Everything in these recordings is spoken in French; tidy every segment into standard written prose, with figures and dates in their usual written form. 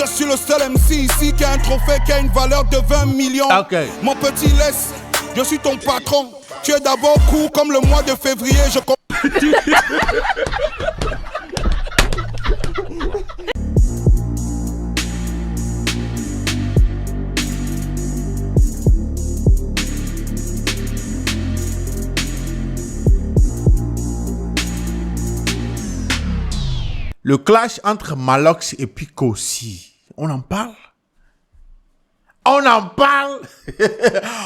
Je suis le seul MC ici qui a un trophée qui a une valeur de 20 millions. Okay. Mon petit laisse, je suis ton patron. Tu es d'abord court comme le mois de février. Le clash entre Malox et puis Kosi, on en parle? On en parle?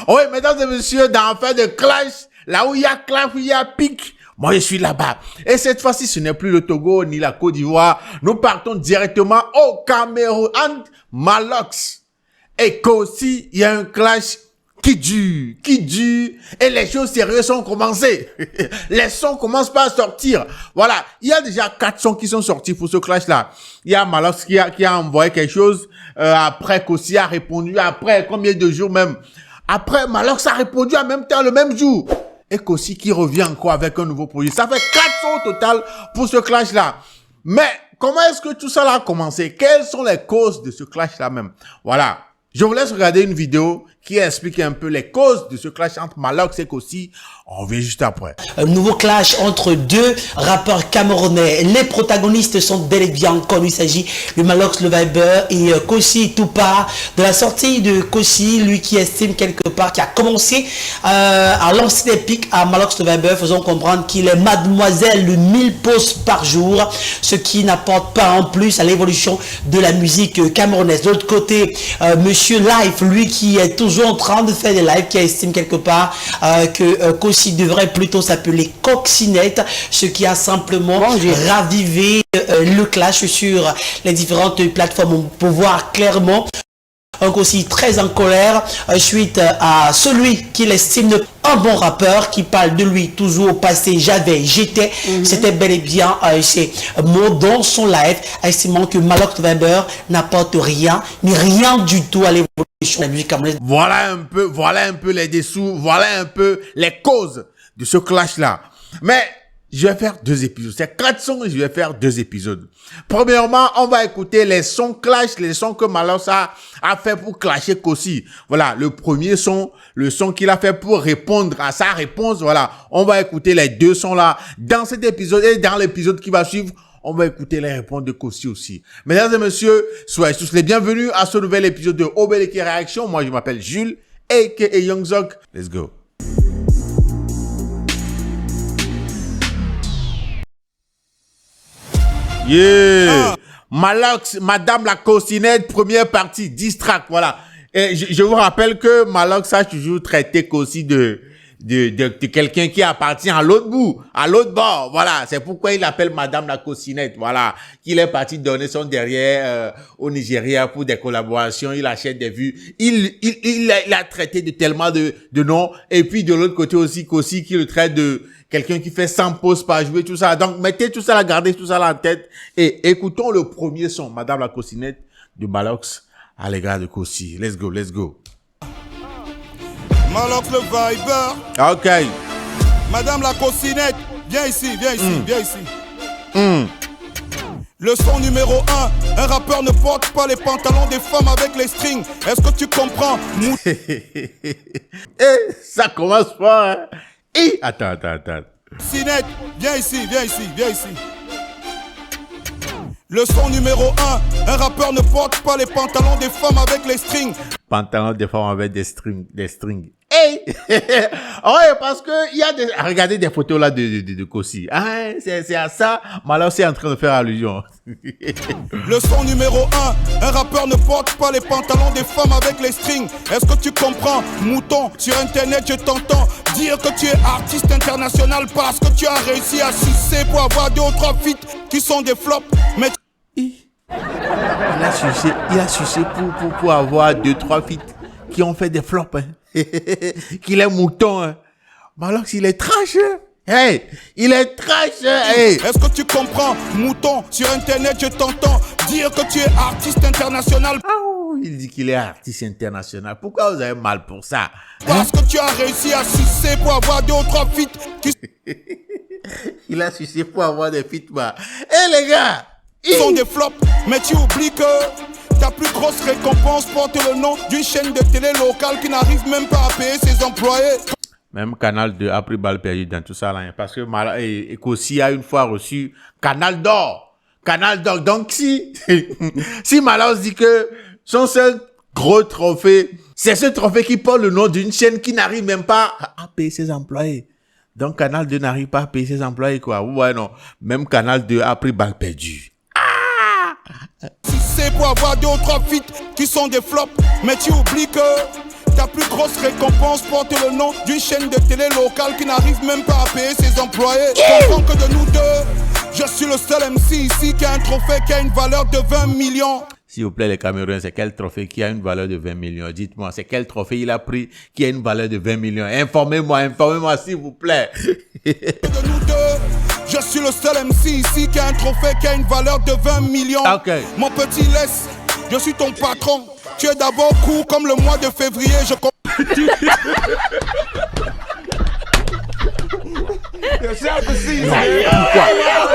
Oui, mesdames et messieurs, dans l'affaire de clash, là où il y a clash, où il y a pic, moi je suis là-bas. Et cette fois-ci, ce n'est plus le Togo ni la Côte d'Ivoire. Nous partons directement au Cameroun. Entre Malox et Kosi, il y a un clash qui dure, et les choses sérieuses ont commencé. Les sons commencent pas à sortir. Voilà, il y a déjà 4 sons qui sont sortis pour ce clash-là. Il y a Malox qui a envoyé quelque chose, après Kosi a répondu, après combien de jours même. Après, Malox a répondu en même temps, le même jour. Et Kosi qui revient encore avec un nouveau produit. Ça fait 4 sons au total pour ce clash-là. Mais, comment est-ce que tout ça a commencé? Quelles sont les causes de ce clash-là même? Voilà. Je vous laisse regarder une vidéo qui explique un peu les causes de ce clash entre Malox et Kosi. On revient juste après. Un nouveau clash entre deux rappeurs camerounais. Les protagonistes sont bel et bien connus. Il s'agit de Malox le Viber et Kosi Toupa. De la sortie de Kosi, lui qui estime quelque part, qui a commencé à lancer des pics à Malox le Viber, faisant comprendre qu'il est mademoiselle de 1000 posts par jour, ce qui n'apporte pas en plus à l'évolution de la musique camerounaise. De l'autre côté, Monsieur Life, lui qui est toujours en train de faire des lives, qui estime quelque part que Kosi devrait plutôt s'appeler Coccinette, ce qui a simplement ravivé le clash sur les différentes plateformes pour voir clairement un Kosi très en colère suite à celui qu'il estime un bon rappeur qui parle de lui toujours au passé, j'avais, j'étais, c'était bel et bien ces mots dans son live, estimant que Malox Viber n'apporte rien, mais rien du tout à l'évolution de la musique camerounaise. Voilà un peu les dessous, voilà un peu les causes de ce clash-là. Mais je vais faire 2 épisodes. C'est 4 sons et je vais faire 2 épisodes. Premièrement, on va écouter les sons clash, les sons que Malox a fait pour clasher Kosi. Voilà, le premier son, le son qu'il a fait pour répondre à sa réponse. Voilà, on va écouter les 2 sons là dans cet épisode et dans l'épisode qui va suivre. On va écouter les réponses de Kosi aussi. Mesdames et messieurs, soyez tous les bienvenus à ce nouvel épisode de Obeleki Réaction. Moi, je m'appelle Jules, a.k.a. Young Zog. Let's go. Yeah! Malox, Madame la Coccinette, première partie, distract, voilà. Et je vous rappelle que Malox a toujours traité Kosi de quelqu'un qui appartient à l'autre bout, à l'autre bord, voilà. C'est pourquoi il appelle Madame la Coccinette, voilà. Qu'il est parti donner son derrière au Nigeria pour des collaborations, il achète des vues. Il a traité de tellement de noms. Et puis de l'autre côté aussi, Kosi qui le traite de quelqu'un qui fait 100 pauses par jouer, tout ça. Donc, mettez tout ça là, gardez tout ça là en tête. Et écoutons le premier son, Madame la Coccinette, de Malox à l'égard de Kosi. Let's go, let's go. Malox le Viber. Ok. Madame la Coccinette, viens ici, viens ici, viens ici. Le son numéro 1, un rappeur ne porte pas les pantalons des femmes avec les strings. Est-ce que tu comprends? Ça commence pas, hein. Attends. Coccinette, viens ici, viens ici, viens ici. Le son numéro 1, un rappeur ne porte pas les pantalons des femmes avec les strings. Pantalons des femmes avec des strings. Hey! Ouais, parce que il y a regardez des photos là de Kosi. Ah, c'est à ça. Malox est en train de faire allusion. Le son numéro 1, un rappeur ne porte pas les pantalons des femmes avec les strings. Est-ce que tu comprends? Mouton, sur internet je t'entends dire que tu es artiste international parce que tu as réussi à sucer pour avoir 2 ou 3 feats qui sont des flops. Mais il a sucé pour avoir 2-3 feats qui ont fait des flops, hein. Qu'il est mouton, hein. Malox, il est trash, hein. Hey, il est trash, hein. Hey. Est-ce que tu comprends? Mouton, sur internet je t'entends dire que tu es artiste international. Il dit qu'il est artiste international. Pourquoi vous avez mal pour ça? Parce que tu as réussi à sucer pour avoir 2 ou 3 feats qui... Il a sucé pour avoir des feats, bah. Hey les gars, ils sont des flops, mais tu oublies que Ta plus grosse récompense porte le nom d'une chaîne de télé locale qui n'arrive même pas à payer ses employés. Même Canal 2 a pris balle perdue dans tout ça là, hein, parce que Kossi a une fois reçu Canal d'or. Canal d'or. Donc si Malox dit que son seul gros trophée, c'est ce trophée qui porte le nom d'une chaîne qui n'arrive même pas à payer ses employés. Donc Canal 2 n'arrive pas à payer ses employés, quoi. Ouais, non. Même Canal 2 a pris balle perdue. Si c'est pour avoir 2 ou 3 feats qui sont des flops, mais tu oublies que ta plus grosse récompense porte le nom d'une chaîne de télé locale qui n'arrive même pas à payer ses employés. Je comprends que de nous deux, je suis le seul MC ici qui a un trophée qui a une valeur de 20 millions. S'il vous plaît, les Camerounais, c'est quel trophée qui a une valeur de 20 millions? Dites-moi, c'est quel trophée il a pris qui a une valeur de 20 millions? Informez-moi, s'il vous plaît. De nous deux, je suis le seul MC ici qui a un trophée qui a une valeur de 20 millions. Okay. Mon petit laisse, je suis ton patron. Tu es d'abord court comme le mois de février. Pourquoi?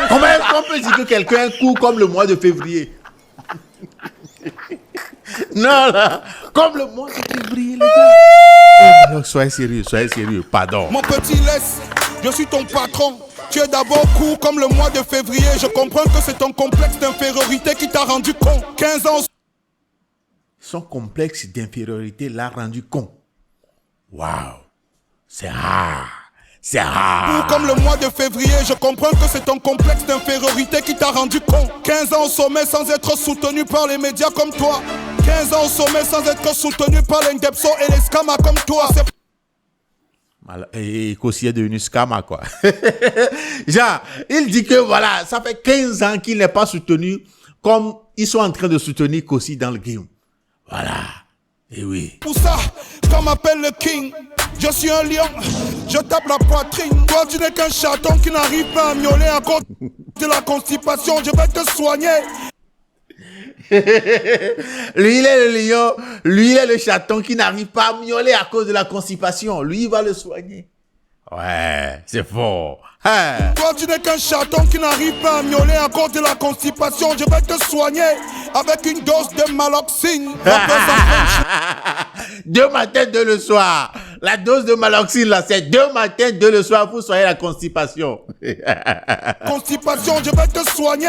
Comment est-ce qu'on peut dire que quelqu'un est court comme le mois de février? Non, là, comme le mois de février, les gars. Donc, soyez sérieux, pardon. Mon petit laisse, je suis ton patron. Tu es d'abord court comme le mois de février. Je comprends que c'est ton complexe d'infériorité qui t'a rendu con. 15 ans. Son complexe d'infériorité l'a rendu con. Waouh, c'est rare. C'est rare. Comme le mois de février, je comprends que c'est ton complexe d'infériorité qui t'a rendu con. 15 ans au sommet sans être soutenu par les médias comme toi. 15 ans au sommet sans être soutenu par les Ndepso et les Scamas comme toi. Et Kossi est devenu Scama, quoi. Genre, il dit que voilà, ça fait 15 ans qu'il n'est pas soutenu comme ils sont en train de soutenir Kossi dans le game. Voilà. Et oui. Pour ça, qu'on m'appelle le king. Je suis un lion, je tape la poitrine. Toi, tu n'es qu'un chaton qui n'arrive pas à miauler à cause de la constipation. Je vais te soigner. Lui, il est le lion. Lui, il est le chaton qui n'arrive pas à miauler à cause de la constipation. Lui, il va le soigner. Ouais, c'est fort. Hein? Toi, tu n'es qu'un chaton qui n'arrive pas à miauler à cause de la constipation. Je vais te soigner avec une dose de maloxine. 2 matins, 2 le soir. La dose de maloxine, là, c'est 2 matins, 2 le soir pour soigner la constipation. Constipation, je vais te soigner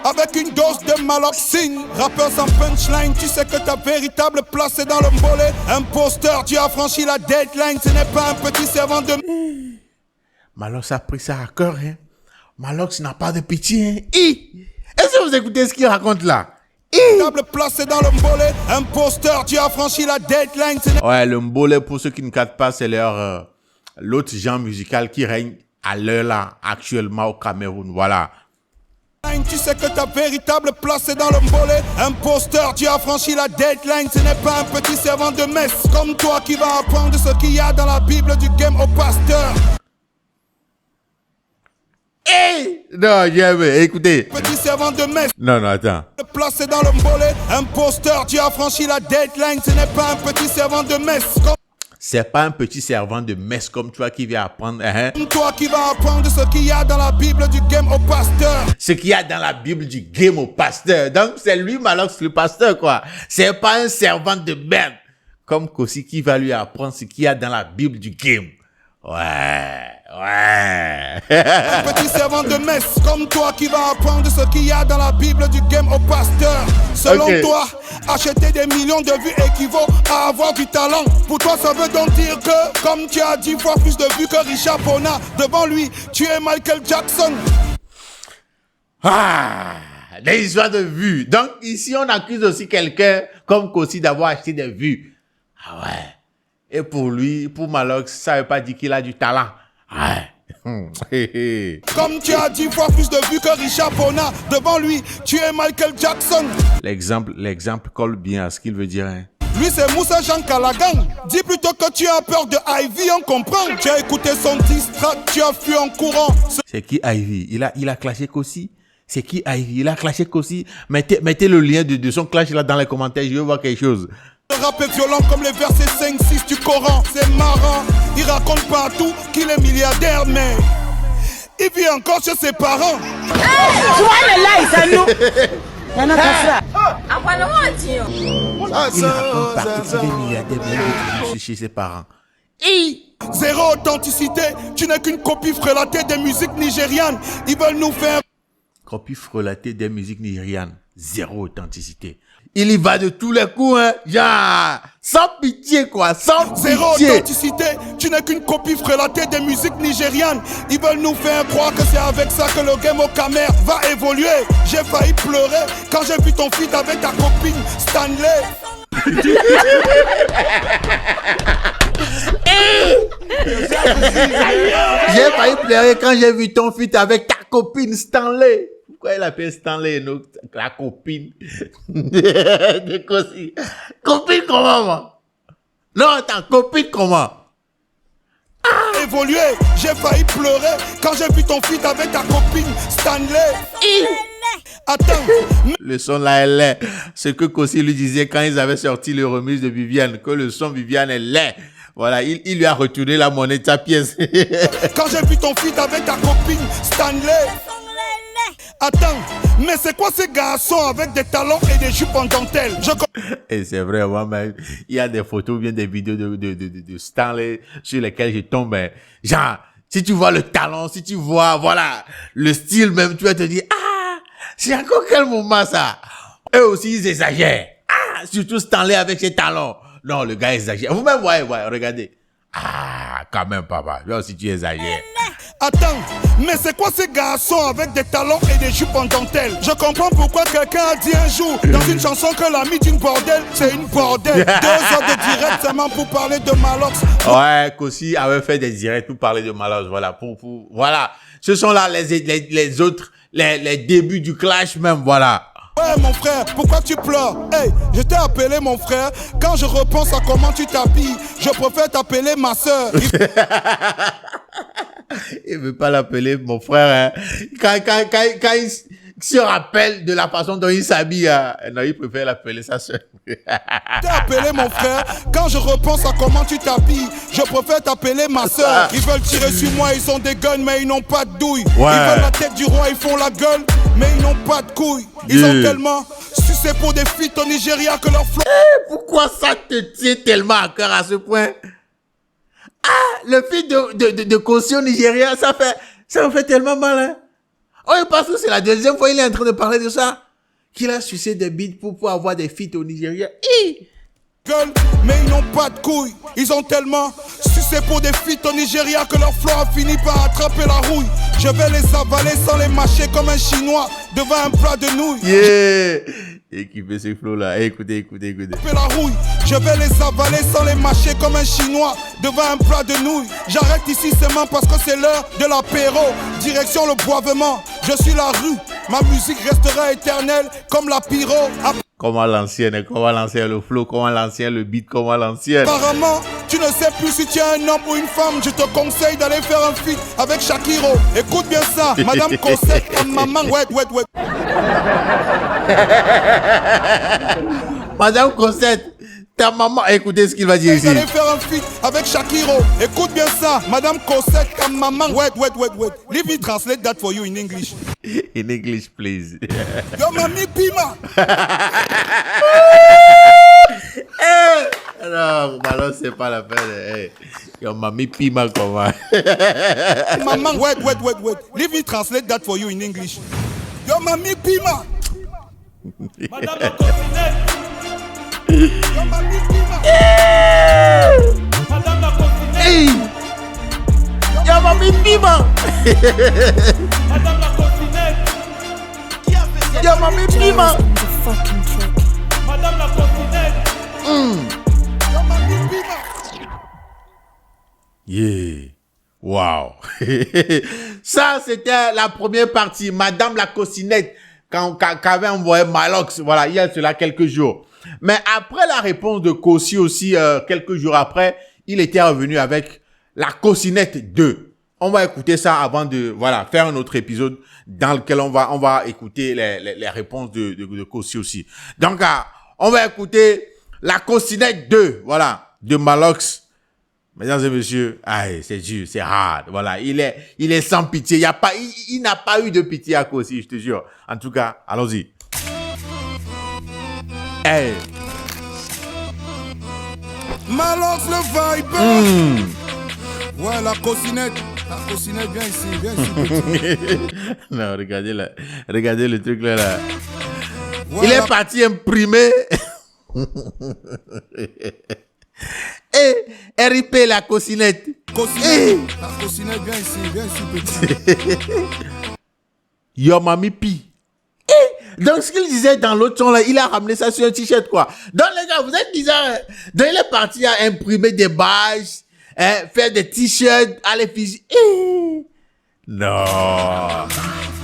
avec une dose de maloxine. Rappeur sans punchline, tu sais que ta véritable place est dans le mbolé. Imposteur, tu as franchi la deadline. Ce n'est pas un petit servant de... Malox a pris ça à cœur, hein. Malox n'a pas de pitié, hein. Est-ce que vous écoutez ce qu'il raconte là? Table placée dans le mbolé. Imposteur, tu as franchi la deadline. Ouais, le mbolé, pour ceux qui ne captent pas, c'est l'autre genre musical qui règne à l'heure là, actuellement au Cameroun. Voilà. Tu sais que ta véritable place est dans le mbolé. Imposteur, tu as franchi la deadline. Ce n'est pas un petit servant de messe comme toi qui va apprendre ce qu'il y a dans la Bible du game au pasteur. Non, jamais, écoutez. Petit servant de messe. Non, attends. Placé dans le mbolé. Imposteur, tu as franchi la deadline. Ce n'est pas un petit servant de messe. C'est pas un petit servant de messe comme toi qui vient apprendre. Hein? Toi qui vas apprendre ce qu'il y a dans la Bible du game au pasteur. Ce qu'il y a dans la Bible du game au pasteur. Donc c'est lui, Malox, le pasteur, quoi. C'est pas un servant de merde. Comme Kossi qui va lui apprendre ce qu'il y a dans la Bible du game. Ouais. Un petit servant de messe comme toi qui va apprendre ce qu'il y a dans la Bible du game au pasteur. Selon toi, acheter des millions de vues équivaut à avoir du talent. Pour toi, ça veut donc dire que, comme tu as 10 fois plus de vues que Richard Bona, devant lui, tu es Michael Jackson. Des histoires de vues. Donc ici, on accuse aussi quelqu'un comme Kossi d'avoir acheté des vues. Ah ouais. Et pour lui, pour Malox, ça veut pas dire qu'il a du talent. Ouais. Comme tu as 10 fois plus de vues que Richard Bona, devant lui, tu es Michael Jackson. L'exemple colle bien à ce qu'il veut dire. Hein. Lui, c'est Moussa Jean Kalagang. Dis plutôt que tu as peur de Ivy, on comprend. Tu as écouté son diss track, tu as fui en courant. C'est qui Ivy? Il a clashé Kossi? C'est qui Ivy? Il a clashé Kossi? Mettez le lien de son clash là dans les commentaires, je veux voir quelque chose. Le rap est violent comme les versets 5-6 du Coran. C'est marrant, il raconte partout qu'il est milliardaire, mais il vit encore chez ses parents. Tu vois le là, il s'en nous. Il raconte partir des milliardaires même chez ses parents. Zéro authenticité, tu n'es qu'une copie frelatée des musiques nigérianes. Ils veulent nous faire... Copie frelatée des musiques nigérianes. Zéro authenticité. Il y va de tous les coups, hein. Genre, sans pitié, quoi. Sans Zéro pitié. authenticité, tu n'es qu'une copie frelatée des musiques nigérianes. Ils veulent nous faire croire que c'est avec ça que le game au Camer va évoluer. J'ai failli pleurer quand j'ai vu ton feat avec ta copine Stanley. J'ai failli pleurer quand j'ai vu ton feat avec ta copine Stanley. Pourquoi il appelle Stanley, non? La copine de Kossi. Copine comment, moi? Non, attends, copine comment? Évoluer, j'ai failli pleurer quand j'ai vu ton feat avec ta copine Stanley. Attends, Le son là est laid. Ce que Kossi lui disait quand ils avaient sorti le remix de Viviane, que le son Viviane est laid. Voilà, il lui a retourné la monnaie de sa pièce. quand j'ai vu ton feat avec ta copine Stanley. Attends, mais c'est quoi ces garçons avec des talons et des jupes en dentelle? Et c'est vrai, moi-même, il y a des photos ou bien des vidéos de Stanley sur lesquelles je tombe. Genre, si tu vois le talent, si tu vois, voilà, le style même, tu vas te dire, ah, c'est encore quel moment ça? Eux aussi, ils exagèrent. Ah, surtout Stanley avec ses talons. Non, le gars exagère. Vous-même, ouais, regardez. Ah, quand même, papa. Là aussi, tu exagères. Attends, mais c'est quoi ces garçons avec des talons et des jupes en dentelle? Je comprends pourquoi quelqu'un a dit un jour dans une chanson que l'ami d'une bordel, c'est une bordel. 2 heures de direct seulement pour parler de Malox. Ouais, Kossi avait fait des directs pour parler de Malox. Voilà, voilà. Ce sont là les autres, les débuts du clash même, voilà. Ouais mon frère, pourquoi tu pleures? Hey, je t'ai appelé mon frère. Quand je repense à comment tu t'habilles, je préfère t'appeler ma soeur. Il veut pas l'appeler mon frère, hein. Quand il se rappelle de la façon dont il s'habille, hein, non, il préfère l'appeler sa soeur. Je t'ai appelé mon frère. Quand je repense à comment tu t'habilles, je préfère t'appeler ma soeur. Ils veulent tirer sur moi, ils ont des guns, mais ils n'ont pas de douille. Ouais. Ils veulent la tête du roi, ils font la gueule, mais ils n'ont pas de couilles. Ils ont tellement sucé pour des feats au Nigeria que leur flow. Pourquoi ça te tient tellement à cœur à ce point? Ah, le feat de Kossi au Nigeria, ça me fait tellement mal, hein. Oh, parce que c'est la deuxième fois qu'il est en train de parler de ça. Qu'il a sucé des beats pour avoir des feats au Nigeria. Gueule, mais ils n'ont pas de couilles. Ils ont tellement sucé pour des feats au Nigeria que leur flow a fini par attraper la rouille. Je vais les avaler sans les mâcher comme un chinois devant un plat de nouilles. Yeah! Et qui fait ce flow là. Écoutez. La rouille. Je vais les avaler sans les mâcher comme un chinois devant un plat de nouilles. J'arrête ici seulement parce que c'est l'heure de l'apéro. Direction le boivement. Je suis la rue. Ma musique restera éternelle comme la pyro. Comment l'ancienne, le flow, comment l'ancien, le beat, comment l'ancienne. Apparemment, tu ne sais plus si tu es un homme ou une femme. Je te conseille d'aller faire un feat avec Shakiro. Écoute bien ça, Madame Cosette, maman, ouais. Madame Cosette, ta maman, écoutez ce qu'il va dire ici. Allez faire un feat avec Shakiro. Écoute bien ça, Madame Cosette, ta maman, wait. Let me translate that for you in English. In English, please. Yo, Mami Pima. Non, Malon, c'est pas la peine. Hey. Yo, Mami Pima, comment? Maman, wait. Let me translate that for you in English. Yo, Mami Pima. Madame la Cosinette. Yo, Mami Pima. Madame la Cosinette. Hey. Yo, Mami Pima. Madame la Cosinette. Yo, Mami Pima. Madame la Cosinette. Yo, Mami Pima. Yeah. Wow. Ça, c'était la première partie. Madame la Cosinette, qu'avait envoyé Malox. Voilà, il y a cela quelques jours. Mais après la réponse de Kossi aussi, quelques jours après, il était revenu avec la Cosinette 2. On va écouter ça avant de, voilà, faire un autre épisode dans lequel on va écouter les réponses de Kossi aussi. Donc, on va écouter la Cosinette 2, voilà, de Malox. Mesdames et messieurs, c'est dur, c'est hard. Voilà, il est sans pitié. Il n'a pas eu de pitié à Kossi, je te jure. En tout cas, allons-y. Hey. Malox le Viber. Ouais, la cocinette. La cocinette, viens ici, petit. Non, regardez le truc là. Ouais, Il est parti imprimer. RIP la cocinette. Cocinette. La cocinette, viens ici, petit. Yo mami pi. Donc ce qu'il disait dans l'autre son là, il a ramené ça sur un t-shirt quoi. Donc les gars, vous êtes bizarres. Donc il est parti à imprimer des badges, faire des t-shirts à l'effigie. Non.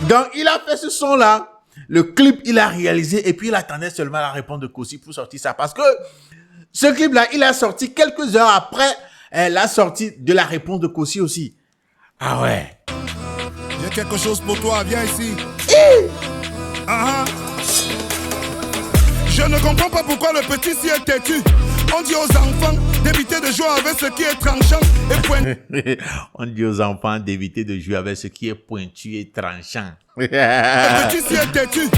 Donc il a fait ce son là. Le clip il a réalisé et puis il attendait seulement la réponse de Kosi pour sortir ça parce que ce clip là, il a sorti quelques heures après la sortie de la réponse de Kosi aussi. Ah ouais. J'ai quelque chose pour toi, viens ici. Je ne comprends pas pourquoi le petit s'y est têtu. On dit aux enfants d'éviter de jouer avec ce qui est tranchant et pointu. On dit aux enfants d'éviter de jouer avec ce qui est pointu et tranchant. Le petit s'y est têtu.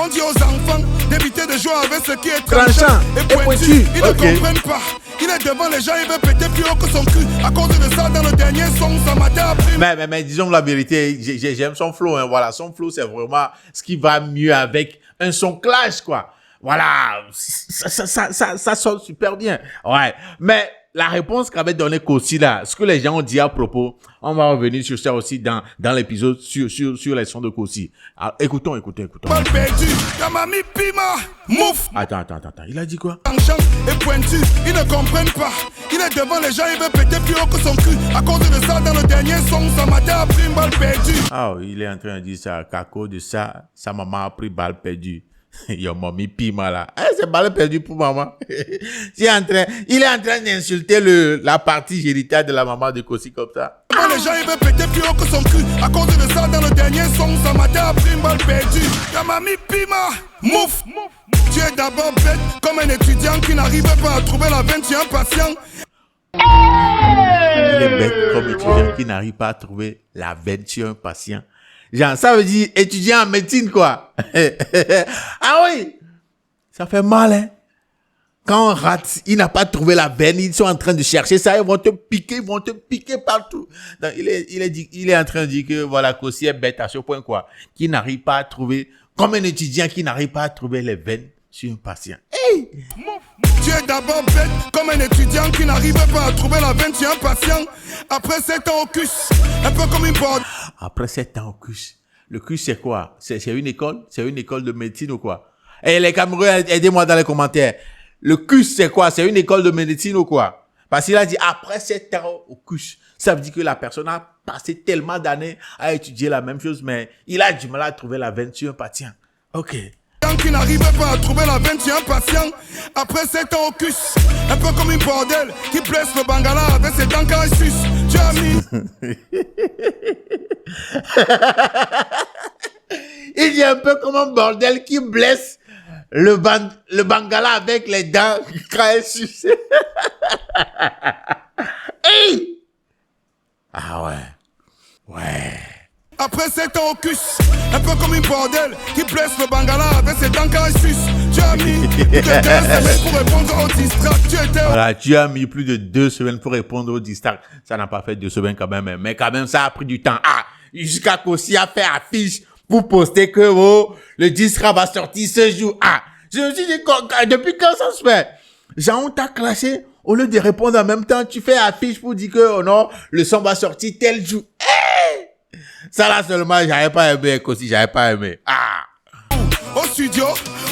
On dit aux enfants d'éviter de jouer avec ce qui est tranchant et pointu. Ils ne comprennent pas. Il est devant les gens, il veut péter plus haut que son cul. À cause de ça, dans le dernier son, ça m'a appris. Mais disons la vérité, j'aime son flow. Hein, voilà, son flow, c'est vraiment ce qui va mieux avec un son clash, quoi. Voilà, ça sonne super bien. Ouais, mais la réponse qu'avait donné Kosi là, ce que les gens ont dit à propos, on va revenir sur ça aussi dans l'épisode sur les sons de Kosi. Alors, écoutons. Mal perdu, la mamie Pima, mouf. Attends, il a dit quoi? Tranchant et pointu, ils ne comprennent pas. Il est devant les gens, il veut péter plus haut que son cul. À cause de ça, dans le dernier son, sa maman a pris une balle perdue. Ah, il est en train de dire ça, qu'à cause de ça, sa maman a pris balle perdue. Yo, mamie Pima là. C'est balle perdue pour maman. il est en train d'insulter la partie génitale de la maman de Kosi comme ça. Les gens, ils veulent péter plus haut que son cul. À cause de ça, dans le dernier son, sa maman a pris une balle perdue. La mamie Pima, mouf. Tu es d'abord bête comme un étudiant qui n'arrive pas à trouver la 21 patient. Il est bête comme étudiant qui n'arrive pas à trouver la 21 patient. Genre, ça veut dire étudiant en médecine, quoi. Ah oui! Ça fait mal, hein. Quand on rate, il n'a pas trouvé la veine, ils sont en train de chercher ça, ils vont te piquer partout. Donc, il est en train de dire que, voilà, Kosi est bête à ce point, quoi. Qui n'arrive pas à trouver, comme un étudiant qui n'arrive pas à trouver les veines sur un patient. Hey! Tu es d'abord bête comme un étudiant qui n'arrive pas à trouver la 21 patient. Après 7 ans au CUS, un peu comme une porte. Après 7 ans au CUS. Le CUS, c'est quoi? C'est une école? C'est une école de médecine ou quoi? Et les Camerounais, aidez-moi dans les commentaires. Le CUS, c'est quoi? C'est une école de médecine ou quoi? Parce qu'il a dit après 7 ans au CUS. Ça veut dire que la personne a passé tellement d'années à étudier la même chose, mais il a du mal à trouver la 21 patient. Ok. Qui n'arrive pas à trouver la 21 patient. Après 7 ans au CUS, un peu comme une bordel qui blesse le Bangala avec ses dents quand il suce. Tu as mis. Il dit un peu comme un bordel qui blesse le Bangala avec les dents quand il suce. Hey! Ah ouais. Ouais. Après 7 ans au CUS, un peu comme une bordel qui blesse le Bangala avec ses dents quand il suce. Tu as mis plus de 2 semaines pour répondre au distract. Voilà, tu as mis plus de 2 semaines pour répondre au distract. Ça n'a pas fait 2 semaines quand même, mais quand même ça a pris du temps. Ah, jusqu'à Kosi a fait affiche pour poster que le distract va sortir ce jour. Ah, je me suis dit, depuis quand ça se fait? Genre, on t'a clashé, au lieu de répondre en même temps, tu fais affiche pour dire que, oh non, le son va sortir tel jour. Hey! Ça là seulement, j'avais pas aimé, Kosi, j'avais pas aimé. Ah! Au studio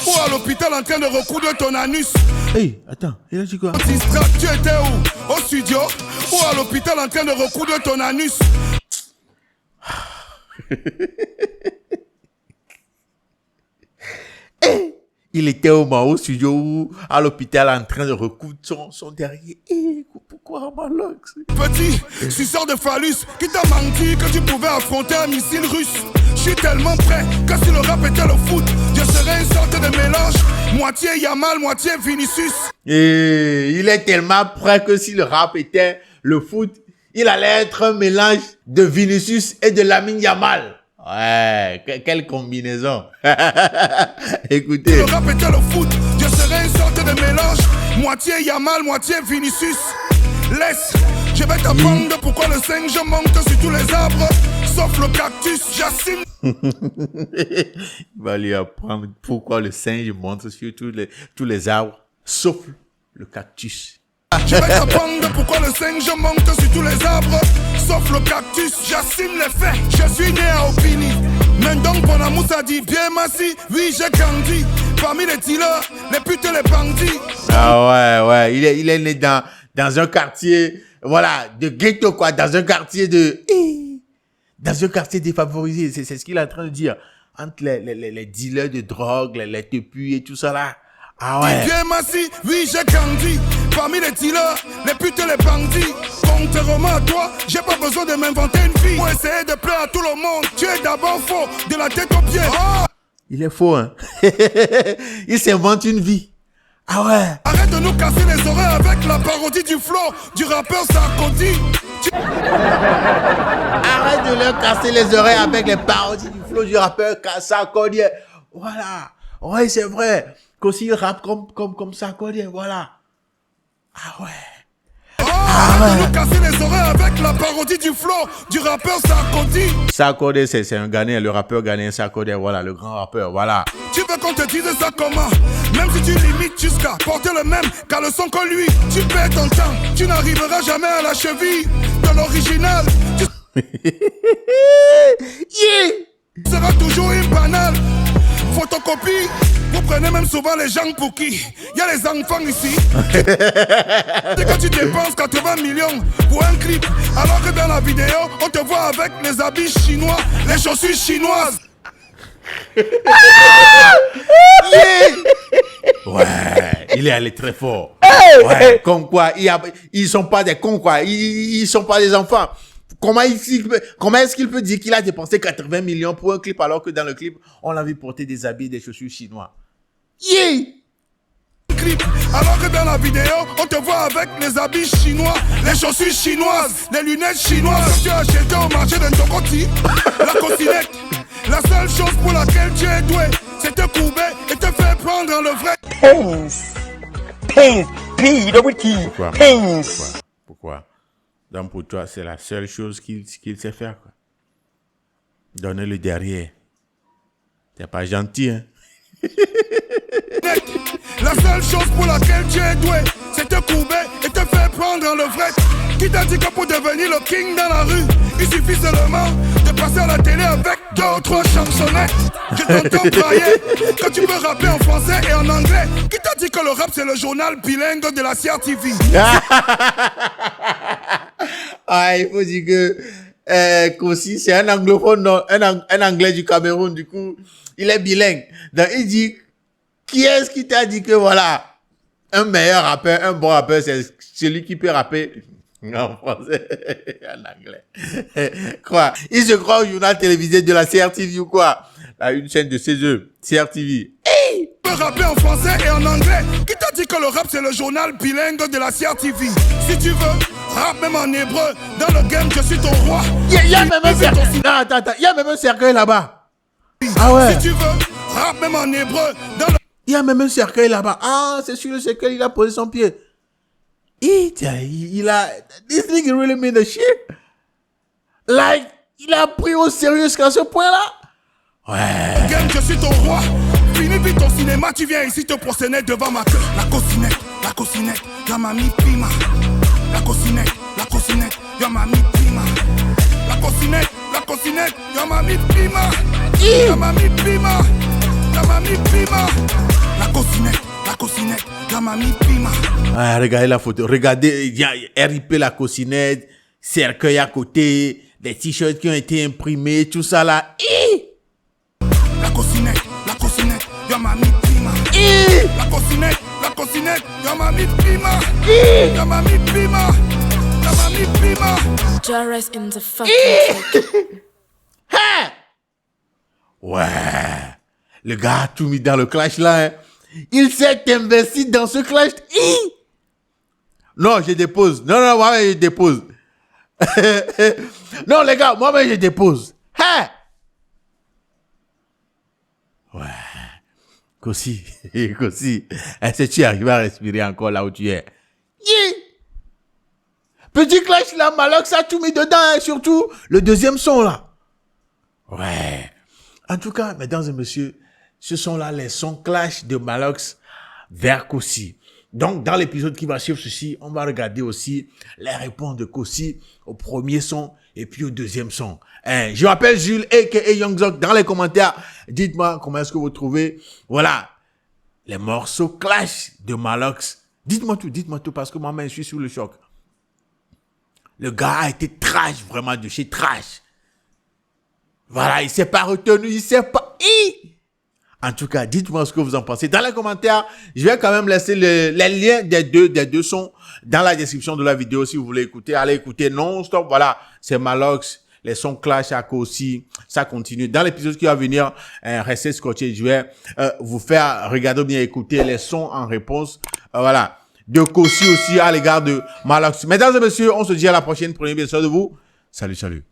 ou à l'hôpital en train de recoudre ton anus. Hey, attends, il a dit quoi? Distract, tu étais où? Au studio ou à l'hôpital en train de recoudre ton anus. Hey! Il était au studio ou à l'hôpital en train de recoudre son derrière. Hey, pourquoi Malox? Petit, suceur de phallus, qui t'a menti que tu pouvais affronter un missile russe. Je suis tellement prêt que si le rap était le foot, je serais une sorte de mélange, moitié Yamal, moitié Vinicius. Et il est tellement prêt que si le rap était le foot, il allait être un mélange de Vinicius et de Lamine Yamal. Ouais, quelle combinaison. Écoutez. Si le rap était le foot, je serais une moitié Yamal, moitié Vinicius. Laisse, je vais t'apprendre pourquoi le singe monte sur tous les arbres, sauf le cactus, j'assume. Il va lui apprendre pourquoi le singe monte sur tous les arbres, sauf le cactus. Je vais t'apprendre pourquoi le singe monte sur tous les arbres, sauf le cactus, j'assume les faits. Je suis né à Opini, maintenant Bonamou ça dit bien massi, oui j'ai grandi. Parmi les dealers, les putes et les bandits. Ah ouais, il est né dans un quartier, voilà, de ghetto quoi, dans un quartier défavorisé, c'est ce qu'il est en train de dire. Entre les dealers de drogue, les tepus et tout ça là. Ah ouais. Bien massi, oui j'ai grandi. Parmi les dealers, les putes et les bandits. Contrairement à toi, j'ai pas besoin de m'inventer une vie pour essayer de plaire à tout le monde. Tu es d'abord faux, de la tête aux pieds. Oh! Il est faux, hein. Il s'invente une vie. Ah ouais. Arrête de nous casser les oreilles avec la parodie du flow du rappeur Sarkozy. Arrête de leur casser les oreilles avec les parodies du flow du rappeur Sarkozy. Voilà. Ouais, c'est vrai. Qu'aussi il rappe comme Sarkozy, voilà. Ah ouais. Arrête de nous casser les oreilles avec la parodie du flow du rappeur Sarkozy. Sarkozy, c'est un Ghanéen, le rappeur ghanéen Sarkozy, voilà, le grand rappeur, voilà. Tu veux qu'on te dise ça comment? Même si tu limites jusqu'à porter le même caleçon que lui, tu perds ton temps, tu n'arriveras jamais à la cheville de l'original. Tu seras toujours une banale photocopie. Vous prenez même souvent les gens pour qui? Il y a les enfants ici. C'est quand tu dépenses 80 millions pour un clip, alors que dans la vidéo, on te voit avec les habits chinois, les chaussures chinoises. Ouais, il est allé très fort. Ouais, comme quoi, ils sont pas des cons, quoi. Ils sont pas des enfants. Comment est-ce qu'il peut dire qu'il a dépensé 80 millions pour un clip alors que dans le clip, on l'a vu porter des habits et des chaussures chinois? Clip, alors que dans la vidéo, on te voit avec les habits chinois, les chaussures chinoises, les lunettes chinoises. Tu as acheté au marché de Ntokoti, la cocinette. La seule chose pour laquelle tu es doué, c'est te courber et te faire prendre dans le vrai. Pains, P-double-T, Pourquoi? pains. Pourquoi? Donc pour toi, c'est la seule chose qu'il sait faire, quoi. Donner le derrière. T'es pas gentil, hein? La seule chose pour laquelle tu es doué, c'est te courber et te faire prendre dans le vrai. Qui t'a dit que pour devenir le king dans la rue, il suffit seulement de passer à la télé avec 2 ou 3 chansonnettes. Je t'entends brailler que tu peux rapper en français et en anglais. Qui t'a dit que le rap c'est le journal bilingue de la CRTV? Ah, il faut dire que Kossi, c'est un anglophone, non, un anglais du Cameroun, du coup, il est bilingue. Donc, il dit, qui est-ce qui t'a dit que voilà, un meilleur rappeur, un bon rappeur, c'est celui qui peut rapper en français, en anglais. Quoi? Il se croit au journal télévisé de la CRTV ou quoi? Là, une chaîne de CE, CRTV. Tu peux rapper en français et en anglais. Qui t'a dit que le rap c'est le journal bilingue de la CRTV? Si tu veux, rap même en hébreu. Dans le game, je suis ton roi. Il y a même un cercueil. Non, attends, il y a même un cercueil là-bas. Ah ouais. Si tu veux, rap même en hébreu. Dans le... Il y a même un cercueil là-bas. Ah, c'est sur le cercueil, il a posé son pied. Il a... This nigga really mean the shit. Like, il a pris au sérieux jusqu'à ce point-là. Ouais. Game, je suis ton roi. Finis vite ton cinéma, tu viens ici te prosterner devant ma queue. La cocinette, la mamie pima. La cocinette, y'a mamie pima. La cocinette, y'a mamie pima. La mamie pima. La mamie pima. La cocinette, y'a mamie pima. Ah, regardez la photo. Regardez, il y a RIP la cocinette, cercueil à côté, des t-shirts qui ont été imprimés, tout ça là. La cocinette, y'a mamie pima. La cocinette, y'a mamie pima. Y'a mamie pima. Y'a mamie pima. Jarrah's in the fucking track. Ouais. Le gars a tout mis dans le clash là. Hein. Il s'est investi dans ce clash. Non, je dépose. Non, moi je dépose. Non, les gars, moi je dépose. Ouais. Kossi, Kossi, est-ce que tu arrives à respirer encore là où tu es? Yeah. Petit clash là, Malox a tout mis dedans, hein, surtout le deuxième son là. Ouais. En tout cas, mesdames et messieurs, ce sont là les sons clash de Malox vers Kossi. Donc, dans l'épisode qui va suivre ceci, on va regarder aussi les réponses de Kossi au premier son et puis au deuxième son. Je m'appelle Jules, a.k.a. Young Zok. Dans les commentaires, dites-moi comment est-ce que vous trouvez, voilà, les morceaux clash de Malox. Dites-moi tout, parce que moi-même, je suis sous le choc. Le gars a été trash, vraiment de chez trash. Voilà, il s'est pas retenu, il s'est pas... En tout cas, dites-moi ce que vous en pensez. Dans les commentaires, je vais quand même laisser les liens des deux sons dans la description de la vidéo si vous voulez écouter. Allez écouter non-stop. Voilà, c'est Malox, les sons clash à Kossi. Ça continue. Dans l'épisode qui va venir, restez scotché. Je vais vous faire regarder bien écouter les sons en réponse. Voilà, de Kossi aussi à l'égard de Malox. Mesdames et messieurs, on se dit à la prochaine. Prenez bien soin de vous. Salut, salut.